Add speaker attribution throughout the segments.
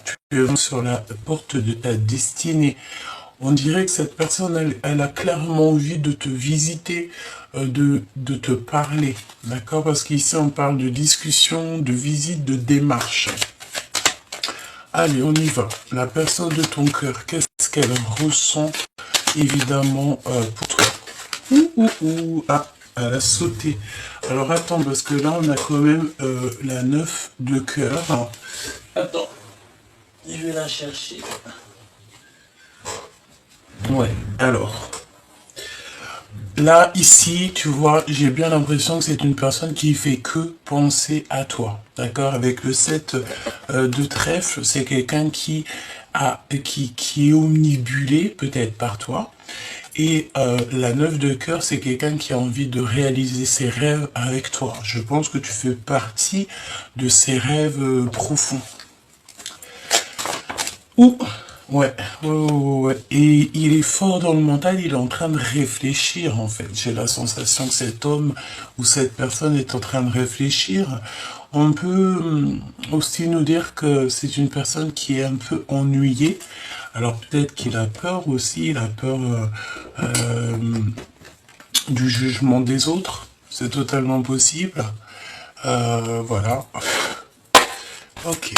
Speaker 1: tu es sur la porte de ta destinée. On dirait que cette personne, elle a clairement envie de te visiter, de te parler, d'accord? Parce qu'ici, on parle de discussion, de visite, de démarche. Allez, on y va. La personne de ton cœur, qu'est-ce qu'elle ressent, évidemment, pour toi? Ah, elle a sauté. Alors, attends, parce que là, on a quand même la 9 de cœur. Attends, je vais la chercher. Ouais, alors... Là, ici, tu vois, j'ai bien l'impression que c'est une personne qui fait que penser à toi. D'accord? Avec le 7 de trèfle, c'est quelqu'un qui est omnibulé, peut-être par toi. Et la 9 de cœur, c'est quelqu'un qui a envie de réaliser ses rêves avec toi. Je pense que tu fais partie de ses rêves profonds. Ouh! Ouais. Et il est fort dans le mental, il est en train de réfléchir, en fait. J'ai la sensation que cet homme ou cette personne est en train de réfléchir. On peut aussi nous dire que c'est une personne qui est un peu ennuyée. Alors peut-être qu'il a peur aussi, il a peur du jugement des autres. C'est totalement possible. Voilà. Ok.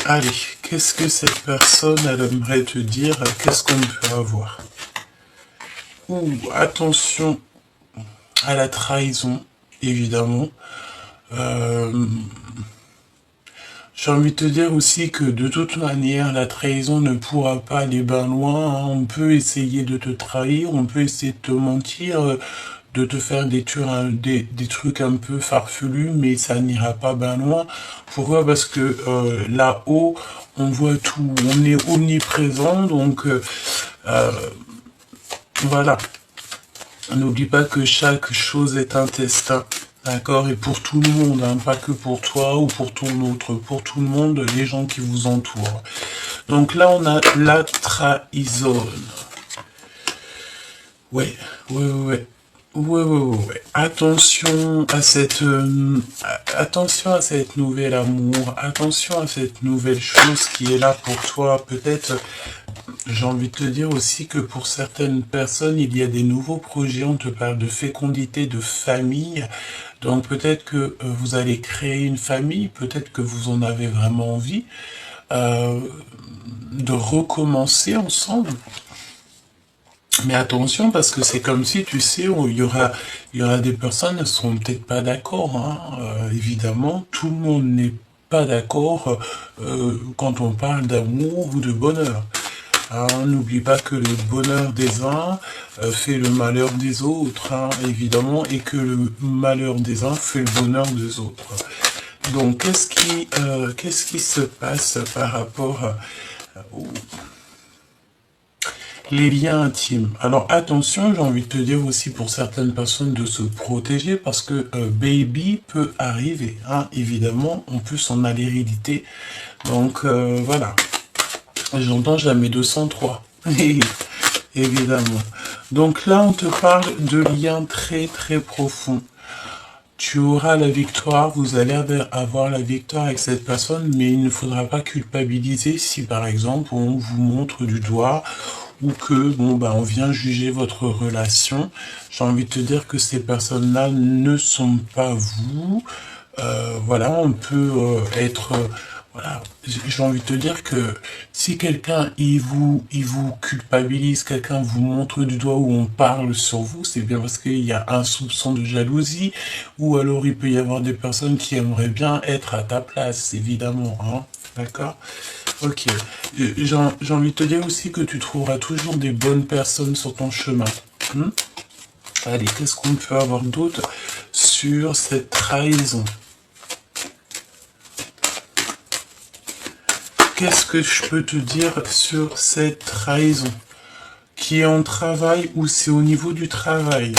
Speaker 1: Allez, qu'est-ce que cette personne, elle aimerait te dire? Qu'est-ce qu'on peut avoir? Ouh, attention à la trahison, évidemment. J'ai envie de te dire aussi que de toute manière, la trahison ne pourra pas aller bien loin. Hein. On peut essayer de te trahir, on peut essayer de te mentir, de te faire des trucs un peu farfelus, mais ça n'ira pas bien loin. Pourquoi? Parce que là-haut, on voit tout, on est omniprésent, donc voilà. N'oublie pas que chaque chose est un destin. D'accord? Et pour tout le monde, hein, pas que pour toi ou pour ton autre, pour tout le monde, les gens qui vous entourent. Donc là, on a la trahison. Ouais. Attention à cette nouvel amour, attention à cette nouvelle chose qui est là pour toi. Peut-être, j'ai envie de te dire aussi que pour certaines personnes, il y a des nouveaux projets. On te parle de fécondité, de famille. Donc peut-être que vous allez créer une famille, peut-être que vous en avez vraiment envie de recommencer ensemble. Mais attention, parce que c'est comme si, tu sais, il y aura des personnes qui ne seront peut-être pas d'accord. Hein. Évidemment, tout le monde n'est pas d'accord quand on parle d'amour ou de bonheur. Hein, n'oublie pas que le bonheur des uns fait le malheur des autres, hein, évidemment, et que le malheur des uns fait le bonheur des autres. Donc, qu'est-ce qui se passe par rapport aux les liens intimes? Alors attention, j'ai envie de te dire aussi pour certaines personnes de se protéger parce que baby peut arriver, hein, évidemment, on peut s'en aller héréditer. Donc voilà, j'entends jamais 203, évidemment. Donc là, on te parle de liens très très profonds. Tu auras la victoire, vous allez avoir la victoire avec cette personne, mais il ne faudra pas culpabiliser si par exemple on vous montre du doigt ou que bon bah on vient juger votre relation. J'ai envie de te dire que ces personnes-là ne sont pas vous. Voilà, on peut être voilà, j'ai envie de te dire que si quelqu'un il vous culpabilise, quelqu'un vous montre du doigt ou on parle sur vous, c'est bien parce qu'il y a un soupçon de jalousie, ou alors il peut y avoir des personnes qui aimeraient bien être à ta place, évidemment, hein, d'accord? Ok, j'ai envie de te dire aussi que tu trouveras toujours des bonnes personnes sur ton chemin. Allez, qu'est-ce qu'on peut avoir d'autre sur cette trahison? Qu'est-ce que je peux te dire sur cette trahison? Qui est en travail ou c'est au niveau du travail?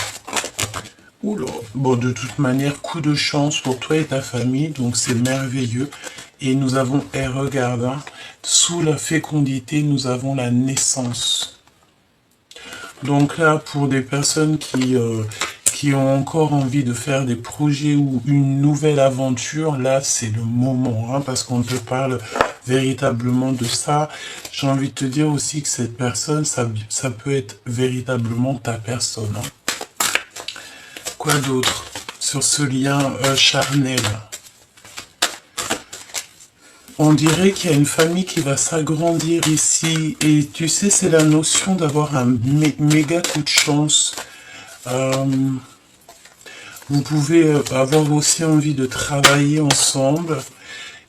Speaker 1: Oula. Bon, de toute manière, coup de chance pour toi et ta famille, donc c'est merveilleux. Et nous avons, regarde, hein, sous la fécondité, nous avons la naissance. Donc là, pour des personnes qui ont encore envie de faire des projets ou une nouvelle aventure, là, c'est le moment, hein, parce qu'on te parle véritablement de ça. J'ai envie de te dire aussi que cette personne, ça peut être véritablement ta personne. Hein. Quoi d'autre sur ce lien charnel? On dirait qu'il y a une famille qui va s'agrandir ici. Et tu sais, c'est la notion d'avoir un méga coup de chance. Vous pouvez avoir aussi envie de travailler ensemble.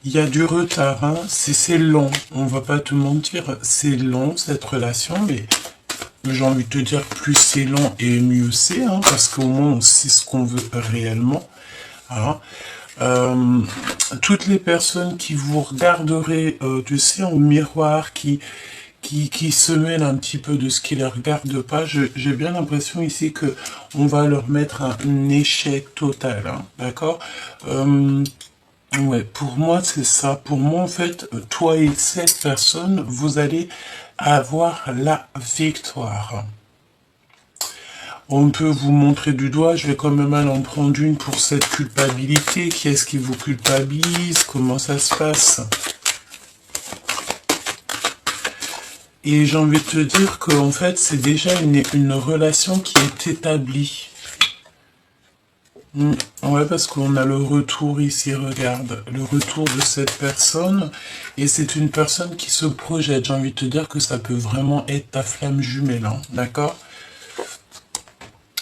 Speaker 1: Il y a du retard, hein. C'est long. On va pas te mentir, c'est long cette relation, mais j'ai envie de te dire, plus c'est long et mieux c'est, hein, parce qu'au moins on sait ce qu'on veut réellement. Hein. Toutes les personnes qui vous regarderaient, tu sais, en miroir, qui se mêlent un petit peu de ce qui les regarde pas, j'ai bien l'impression ici que on va leur mettre un échec total, hein, d'accord. Ouais, pour moi c'est ça. Pour moi en fait, toi et cette personne, vous allez avoir la victoire. On peut vous montrer du doigt, je vais quand même aller en prendre une pour cette culpabilité. Qui est-ce qui vous culpabilise? Comment ça se passe? Et j'ai envie de te dire qu'en fait, c'est déjà une relation qui est établie. Ouais, parce qu'on a le retour ici, regarde, le retour de cette personne, et c'est une personne qui se projette. J'ai envie de te dire que ça peut vraiment être ta flamme jumelle, hein, d'accord?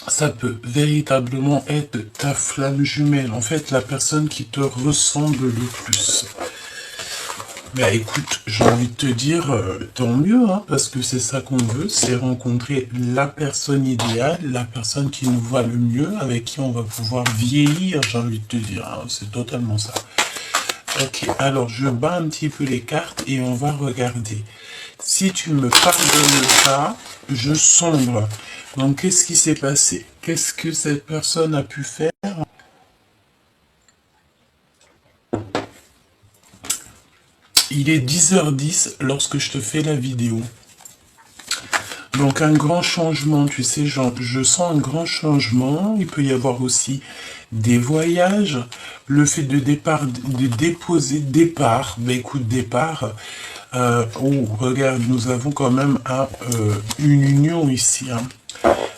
Speaker 1: Ça peut véritablement être ta flamme jumelle, en fait, la personne qui te ressemble le plus. Bah écoute, j'ai envie de te dire, tant mieux, hein, parce que c'est ça qu'on veut, c'est rencontrer la personne idéale, la personne qui nous va le mieux, avec qui on va pouvoir vieillir, j'ai envie de te dire, hein, c'est totalement ça. Ok, alors je bats un petit peu les cartes et on va regarder. Si tu me pardonnes pas, je sombre. Donc qu'est-ce qui s'est passé? Qu'est-ce que cette personne a pu faire? Il est 10h10 lorsque je te fais la vidéo. Donc un grand changement, tu sais, je sens un grand changement. Il peut y avoir aussi des voyages. Le fait de déposer départ. Ben écoute, départ. Oh, regarde, nous avons quand même une union ici. Hein.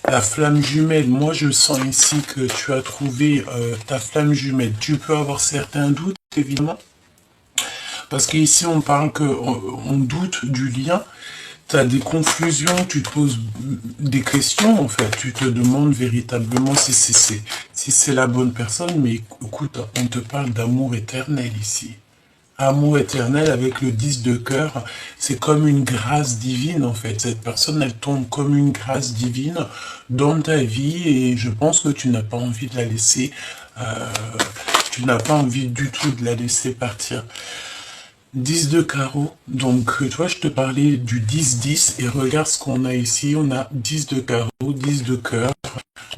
Speaker 1: La flamme jumelle, moi je sens ici que tu as trouvé ta flamme jumelle. Tu peux avoir certains doutes, évidemment. Parce qu'ici, on parle on doute du lien. Tu as des confusions, tu te poses des questions, en fait. Tu te demandes véritablement si c'est la bonne personne. Mais écoute, on te parle d'amour éternel ici. Amour éternel avec le 10 de cœur, c'est comme une grâce divine, en fait. Cette personne, elle tombe comme une grâce divine dans ta vie et je pense que tu n'as pas envie de la laisser, tu n'as pas envie du tout de la laisser partir. 10 de carreau, donc tu vois, je te parlais du 10-10 et regarde ce qu'on a ici, on a 10 de carreau, 10 de cœur,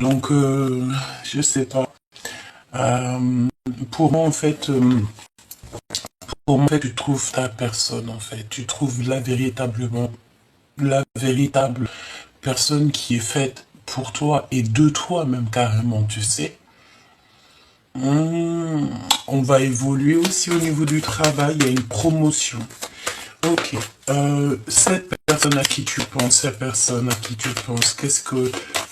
Speaker 1: donc je sais pas. Pour moi, en fait, tu trouves ta personne, en fait. Tu trouves la véritable personne qui est faite pour toi et de toi même carrément, tu sais. On va évoluer aussi au niveau du travail, il y a une promotion. Ok. Cette personne à qui tu penses,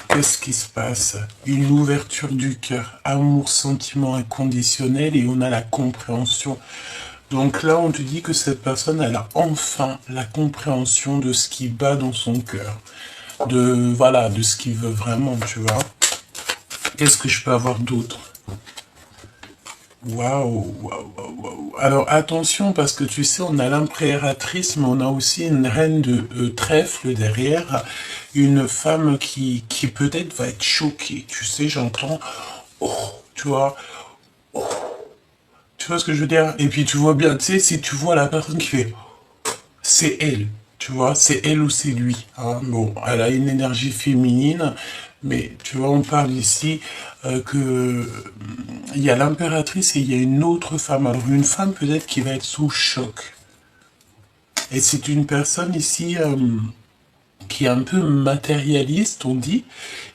Speaker 1: qu'est-ce qui se passe? Une ouverture du cœur, amour, sentiment inconditionnel et on a la compréhension. Donc là, on te dit que cette personne, elle a enfin la compréhension de ce qui bat dans son cœur. Voilà, de ce qu'il veut vraiment, tu vois. Qu'est-ce que je peux avoir d'autre? Waouh, waouh, waouh. Alors attention, parce que tu sais, on a l'impératrice, mais on a aussi une reine de trèfle derrière. Une femme qui peut-être va être choquée. Tu sais, j'entends, oh, tu vois, oh. Tu vois ce que je veux dire? Et puis tu vois bien, tu sais, si tu vois la personne qui fait, c'est elle, tu vois, c'est elle ou c'est lui. Hein. Bon, elle a une énergie féminine, mais tu vois, on parle ici que il y a l'impératrice et il y a une autre femme. Alors une femme peut-être qui va être sous choc. Et c'est une personne ici qui est un peu matérialiste, on dit,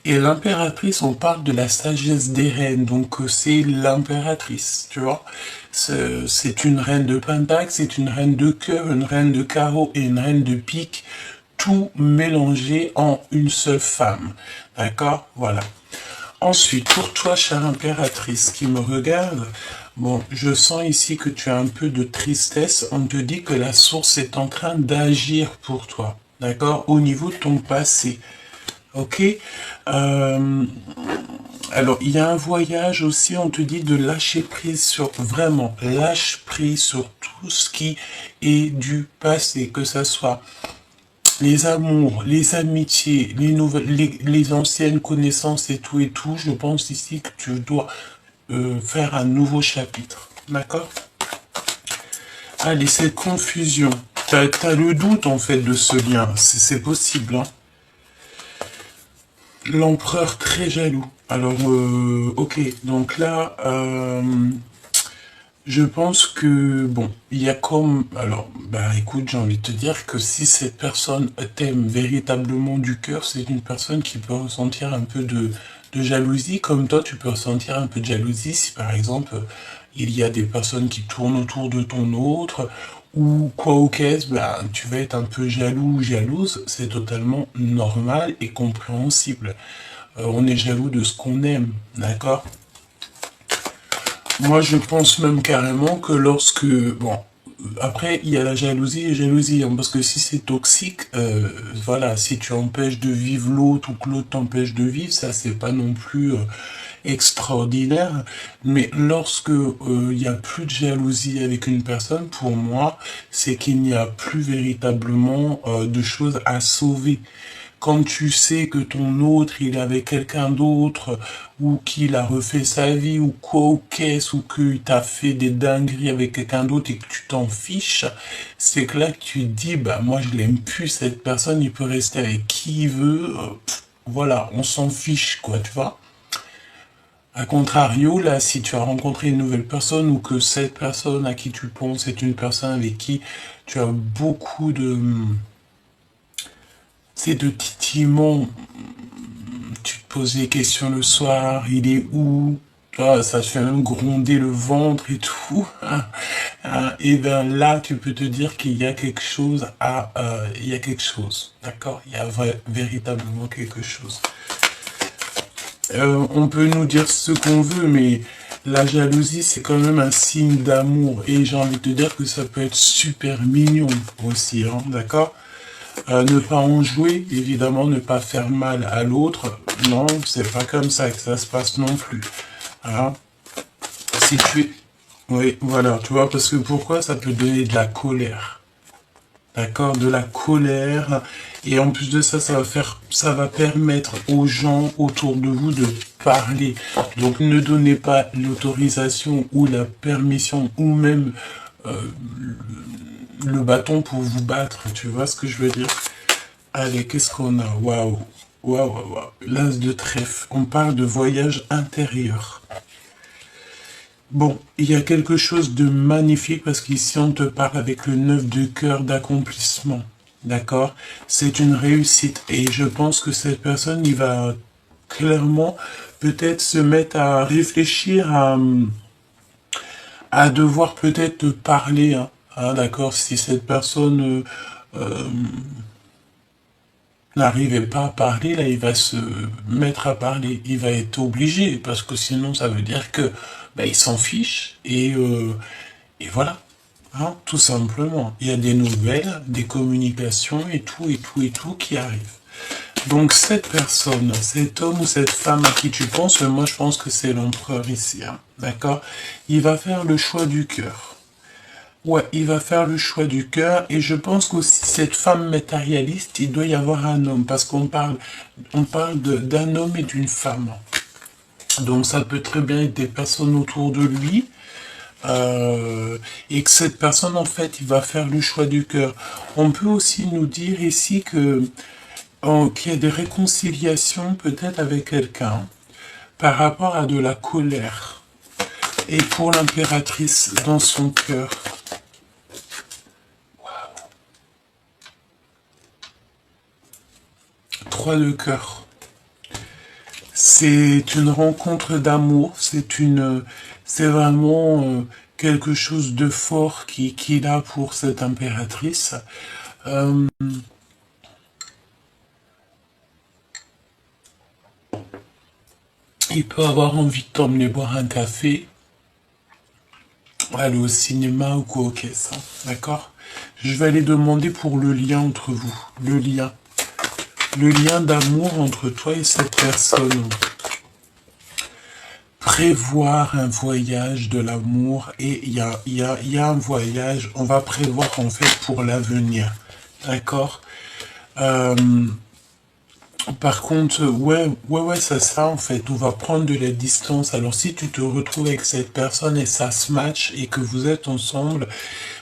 Speaker 1: et l'impératrice, on parle de la sagesse des reines, donc c'est l'impératrice, tu vois. C'est une reine de pentacle, c'est une reine de cœur, une reine de carreau et une reine de pique, tout mélangé en une seule femme, d'accord? Voilà. Ensuite, pour toi, chère impératrice qui me regarde, bon, je sens ici que tu as un peu de tristesse. On te dit que la source est en train d'agir pour toi, d'accord, au niveau de ton passé. Ok. Alors, il y a un voyage aussi, on te dit de lâcher prise sur, vraiment, lâche prise sur tout ce qui est du passé, que ça soit les amours, les amitiés, les nouvelles, les anciennes connaissances et tout, je pense ici que tu dois faire un nouveau chapitre. D'accord? Allez, cette confusion. T'as le doute en fait de ce lien. C'est possible, hein. L'empereur très jaloux. Alors, ok, donc là, je pense que, bon, il y a comme... Alors, bah écoute, j'ai envie de te dire que si cette personne t'aime véritablement du cœur, c'est une personne qui peut ressentir un peu de jalousie, comme toi, tu peux ressentir un peu de jalousie si, par exemple, il y a des personnes qui tournent autour de ton autre, ou quoi au caisse, bah, tu vas être un peu jaloux ou jalouse, c'est totalement normal et compréhensible. On est jaloux de ce qu'on aime, d'accord? Moi, je pense même carrément que lorsque... Bon, après, il y a la jalousie et jalousie, hein, parce que si c'est toxique, voilà, si tu empêches de vivre l'autre ou que l'autre t'empêche de vivre, ça, c'est pas non plus extraordinaire. Mais lorsque il n'y a plus de jalousie avec une personne, pour moi, c'est qu'il n'y a plus véritablement de choses à sauver. Quand tu sais que ton autre, il est avec quelqu'un d'autre, ou qu'il a refait sa vie, ou quoi ou qu'est-ce, ou qu'il t'a fait des dingueries avec quelqu'un d'autre et que tu t'en fiches, c'est que là que tu te dis, bah moi je l'aime plus cette personne, il peut rester avec qui il veut, voilà, on s'en fiche quoi, tu vois. A contrario, là, si tu as rencontré une nouvelle personne ou que cette personne à qui tu penses est une personne avec qui tu as beaucoup de, c'est de titillement, tu te poses des questions le soir, il est où? Ah, ça te fait même gronder le ventre et tout. Et bien là, tu peux te dire qu'il y a quelque chose à... il y a quelque chose, d'accord? Il y a véritablement quelque chose. On peut nous dire ce qu'on veut, mais la jalousie, c'est quand même un signe d'amour. Et j'ai envie de te dire que ça peut être super mignon aussi, hein, d'accord? Ne pas en jouer, évidemment, ne pas faire mal à l'autre. Non, c'est pas comme ça que ça se passe non plus. Hein? Si tu es... Oui, voilà, tu vois, parce que pourquoi ça peut donner de la colère? D'accord, de la colère. Et en plus de ça, ça va permettre aux gens autour de vous de parler. Donc ne donnez pas l'autorisation ou la permission ou même le bâton pour vous battre. Tu vois ce que je veux dire? Allez, qu'est-ce qu'on a? Waouh, waouh, waouh, waouh. L'as de trèfle. On parle de voyage intérieur. Bon, il y a quelque chose de magnifique parce qu'ici on te parle avec le 9 de cœur d'accomplissement. D'accord? C'est une réussite et je pense que cette personne, il va clairement peut-être se mettre à réfléchir à devoir peut-être te parler. Hein, d'accord? Si cette personne n'arrivait pas à parler, là, il va se mettre à parler. Il va être obligé, parce que sinon, ça veut dire que ben, il s'en fiche, et voilà. Hein, tout simplement. Il y a des nouvelles, des communications, et tout qui arrivent. Donc, cette personne, cet homme ou cette femme à qui tu penses, moi, je pense que c'est l'empereur ici, hein, d'accord? Il va faire le choix du cœur. Ouais, il va faire le choix du cœur et je pense qu'aussi cette femme matérialiste, il doit y avoir un homme parce on parle d'un homme et d'une femme. Donc ça peut très bien être des personnes autour de lui et que cette personne en fait, il va faire le choix du cœur. On peut aussi nous dire ici que qu'il y a des réconciliations peut-être avec quelqu'un par rapport à de la colère et pour l'impératrice dans son cœur. 3 de cœur. C'est une rencontre d'amour, c'est vraiment quelque chose de fort qui est là pour cette impératrice. Il peut avoir envie de t'emmener boire un café, aller au cinéma ou quoi, ok, ça, d'accord? Je vais aller demander pour le lien entre vous, le lien d'amour entre toi et cette personne. Prévoir un voyage de l'amour, et il y a un voyage, on va prévoir en fait pour l'avenir, d'accord? Par contre, ouais, c'est ça en fait. On va prendre de la distance. Alors si tu te retrouves avec cette personne et ça se match et que vous êtes ensemble,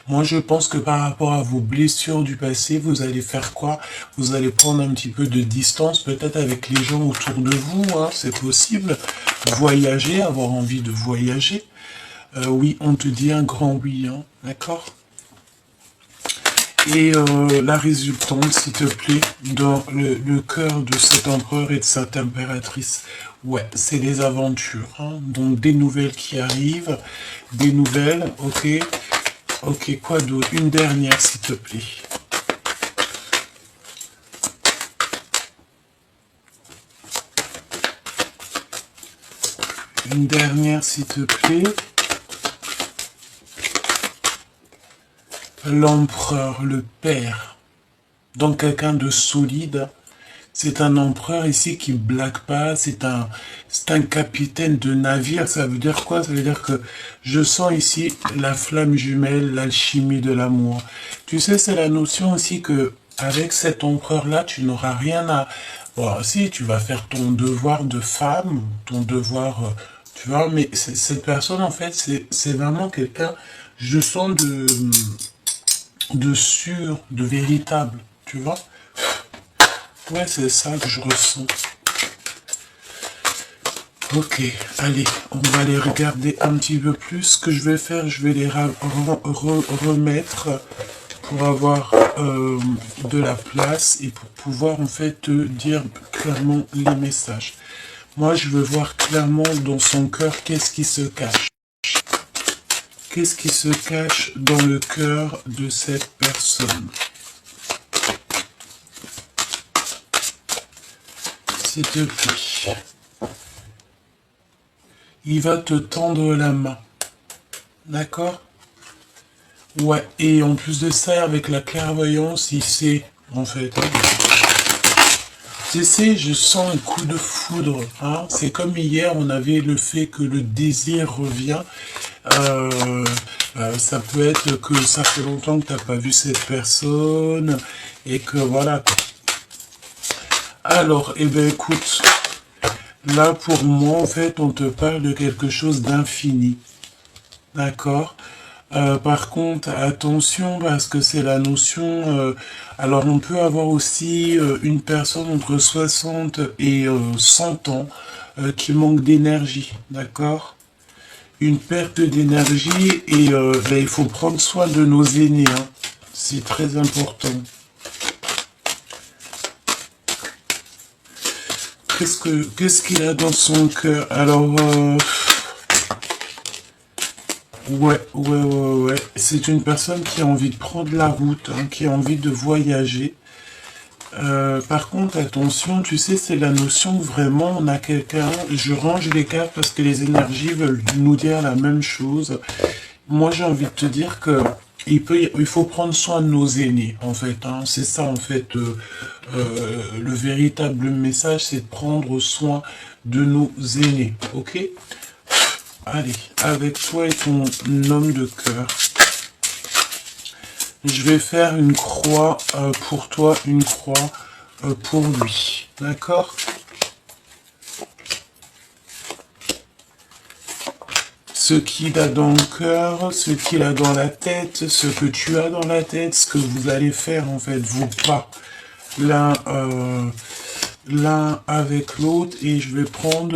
Speaker 1: moi je pense que par rapport à vos blessures du passé, vous allez faire quoi? Vous allez prendre un petit peu de distance, peut-être avec les gens autour de vous, hein, c'est possible. Voyager, avoir envie de voyager. Oui, on te dit un grand oui, hein, d'accord? Et la résultante, s'il te plaît, dans le cœur de cet empereur et de cette impératrice. Ouais, c'est les aventures. Hein. Donc des nouvelles qui arrivent, des nouvelles, ok. Ok, quoi d'autre? Une dernière, s'il te plaît. Une dernière, s'il te plaît. L'empereur, le père, donc quelqu'un de solide. C'est un empereur ici qui blague pas, c'est un capitaine de navire. Ça veut dire quoi? Ça veut dire que je sens ici la flamme jumelle, l'alchimie de l'amour. Tu sais, c'est la notion aussi que avec cet empereur-là, tu n'auras rien à... Bon, si, tu vas faire ton devoir de femme, ton devoir... tu vois, mais cette personne, en fait, c'est vraiment quelqu'un... Je sens de sûr, de véritable, tu vois. Ouais, c'est ça que je ressens. Ok, allez, on va les regarder un petit peu plus. Ce que je vais faire, je vais les remettre pour avoir de la place et pour pouvoir en fait te dire clairement les messages. Moi, je veux voir clairement dans son cœur qu'est-ce qui se cache. Qu'est-ce qui se cache dans le cœur de cette personne? S'il te plaît. Il va te tendre la main. D'accord? Ouais, et en plus de ça, avec la clairvoyance, il sait, en fait. Tu sais, je sens un coup de foudre. Hein? C'est comme hier, on avait le fait que le désir revient. Ça peut être que ça fait longtemps que tu n'as pas vu cette personne et que voilà. Alors, eh bien écoute, là pour moi, en fait, on te parle de quelque chose d'infini. D'accord? Par contre, attention, parce que c'est la notion... alors, on peut avoir aussi une personne entre 60 et 100 ans qui manque d'énergie, d'accord? Une perte d'énergie et ben, il faut prendre soin de nos aînés, hein. C'est très important. Qu'est-ce qu'il a dans son cœur? Alors... Ouais. C'est une personne qui a envie de prendre la route, hein, qui a envie de voyager. Par contre, attention, tu sais, c'est la notion que vraiment on a quelqu'un... Je range les cartes parce que les énergies veulent nous dire la même chose. Moi, j'ai envie de te dire que il faut prendre soin de nos aînés, en fait. Hein. C'est ça, en fait, le véritable message, c'est de prendre soin de nos aînés, ok? Allez, avec toi et ton homme de cœur, je vais faire une croix pour toi, une croix pour lui. D'accord? Ce qu'il a dans le cœur, ce qu'il a dans la tête, ce que tu as dans la tête, ce que vous allez faire en fait, vous pas l'un avec l'autre, et je vais prendre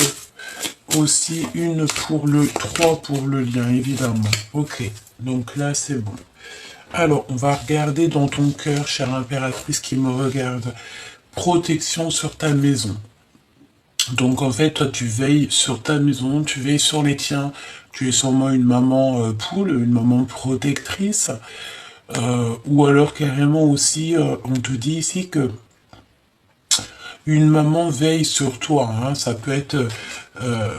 Speaker 1: aussi une pour le 3 pour le lien, évidemment. Ok, donc là c'est bon. Alors, on va regarder dans ton cœur, chère impératrice qui me regarde. protection sur ta maison. Donc en fait, toi tu veilles sur ta maison, tu veilles sur les tiens, tu es sûrement une maman poule, une maman protectrice, ou alors carrément aussi, on te dit ici que une maman veille sur toi, hein. Ça peut être,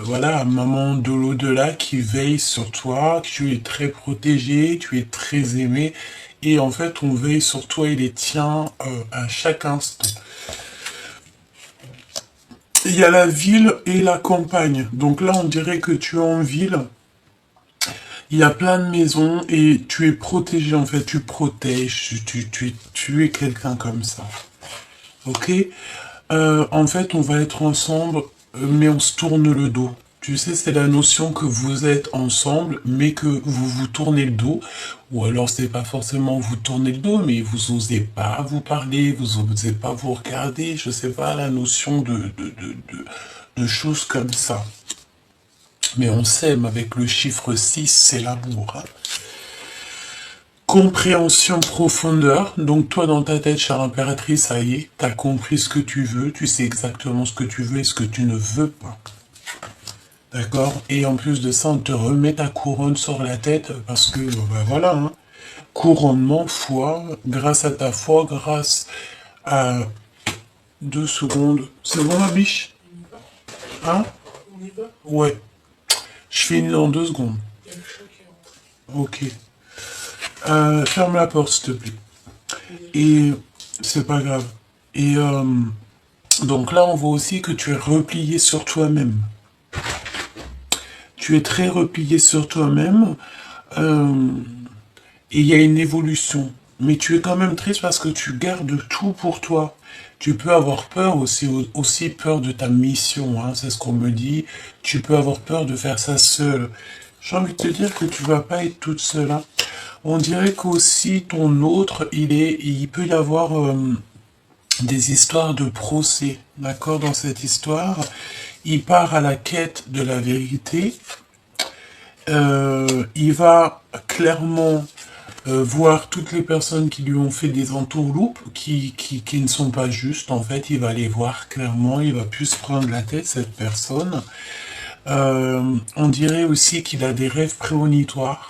Speaker 1: voilà, maman de l'au-delà qui veille sur toi, que tu es très protégé, tu es très aimé, et en fait on veille sur toi et les tiens à chaque instant. Il y a la ville et la campagne. Donc là, on dirait que tu es en ville. Il y a plein de maisons et tu es protégé, en fait. Tu protèges, tu es quelqu'un comme ça. Ok? En fait, on va être ensemble, mais on se tourne le dos. Tu sais, c'est la notion que vous êtes ensemble, mais que vous vous tournez le dos. Ou alors, c'est pas forcément vous tournez le dos, mais vous osez pas vous parler, vous osez pas vous regarder. Je sais pas, la notion de choses comme ça. Mais on s'aime avec le chiffre 6, c'est l'amour. Hein. Compréhension profondeur. Donc toi, dans ta tête, chère impératrice, ça y est, t'as compris ce que tu veux, tu sais exactement ce que tu veux et ce que tu ne veux pas. D'accord? Et en plus de ça, on te remet ta couronne sur la tête parce que, ben voilà, hein, couronnement, foi, grâce à ta foi, grâce à 2 secondes. C'est bon, ma biche? Hein? Ouais. Je finis dans 2 secondes. Ok. Ferme la porte, s'il te plaît. Et c'est pas grave. Et donc là, on voit aussi que tu es replié sur toi-même. Tu es très replié sur toi-même. Et il y a une évolution. Mais tu es quand même triste parce que tu gardes tout pour toi. Tu peux avoir peur aussi peur de ta mission, hein, c'est ce qu'on me dit. Tu peux avoir peur de faire ça seul. J'ai envie de te dire que tu vas pas être toute seule. Hein. On dirait qu'aussi ton autre, il peut y avoir des histoires de procès. D'accord? Dans cette histoire, il part à la quête de la vérité. Il va clairement voir toutes les personnes qui lui ont fait des entourloupes, qui ne sont pas justes. En fait, il va les voir clairement. Il va plus se prendre la tête, cette personne. On dirait aussi qu'il a des rêves prémonitoires.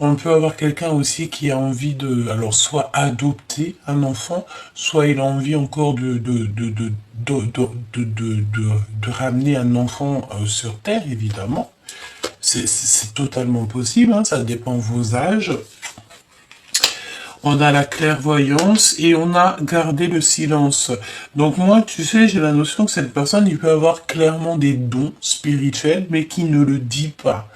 Speaker 1: On peut avoir quelqu'un aussi qui a envie de, alors soit adopter un enfant, soit il a envie encore de ramener un enfant sur Terre, évidemment. C'est totalement possible, hein, ça dépend de vos âges. On a la clairvoyance et on a gardé le silence. Donc moi, tu sais, j'ai la notion que cette personne, il peut avoir clairement des dons spirituels, mais qui ne le dit pas.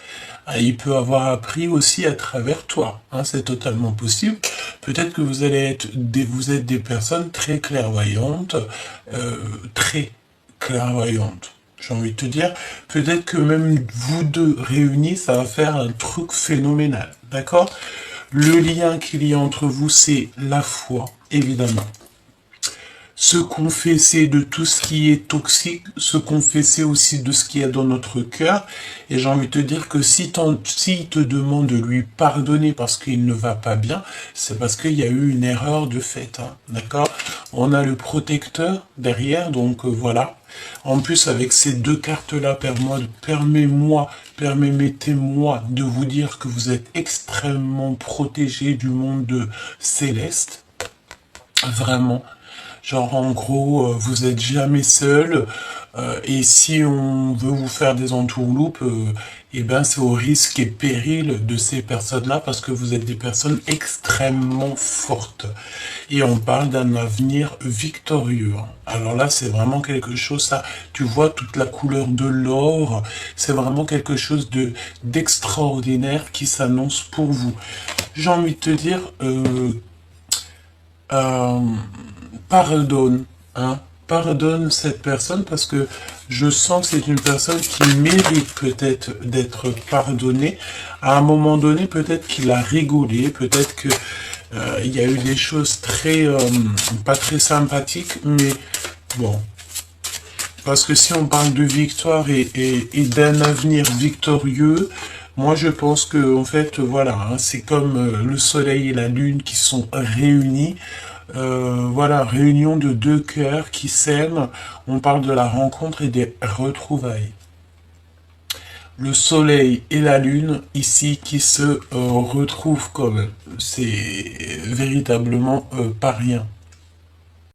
Speaker 1: Il peut avoir appris aussi à travers toi. Hein, c'est totalement possible. Peut-être que vous êtes des personnes très clairvoyantes, très clairvoyantes. J'ai envie de te dire, peut-être que même vous deux réunis, ça va faire un truc phénoménal. D'accord? Le lien qu'il y a entre vous, c'est la foi, évidemment. Se confesser de tout ce qui est toxique, se confesser aussi de ce qu'il y a dans notre cœur. Et j'ai envie de te dire que s'il te demande de lui pardonner parce qu'il ne va pas bien, c'est parce qu'il y a eu une erreur de fait. Hein, d'accord? On a le protecteur derrière, donc voilà. En plus, avec ces 2 cartes-là, permettez-moi de vous dire que vous êtes extrêmement protégé du monde céleste. Vraiment. Genre, en gros, vous êtes jamais seul. Et si on veut vous faire des entourloupes, eh ben, c'est au risque et péril de ces personnes-là parce que vous êtes des personnes extrêmement fortes. Et on parle d'un avenir victorieux. Alors là, c'est vraiment quelque chose, ça, tu vois toute la couleur de l'or. C'est vraiment quelque chose d'extraordinaire qui s'annonce pour vous. J'ai envie de te dire, pardonne, hein, pardonne cette personne parce que je sens que c'est une personne qui mérite peut-être d'être pardonnée. À un moment donné, peut-être qu'il a rigolé, peut-être que il y a eu des choses très pas très sympathiques, mais bon. Parce que si on parle de victoire et d'un avenir victorieux, moi je pense que en fait voilà, hein, c'est comme le soleil et la lune qui sont réunis. Voilà, réunion de deux cœurs qui s'aiment. On parle de la rencontre et des retrouvailles. Le soleil et la lune ici qui se retrouvent quand même. C'est véritablement pas rien.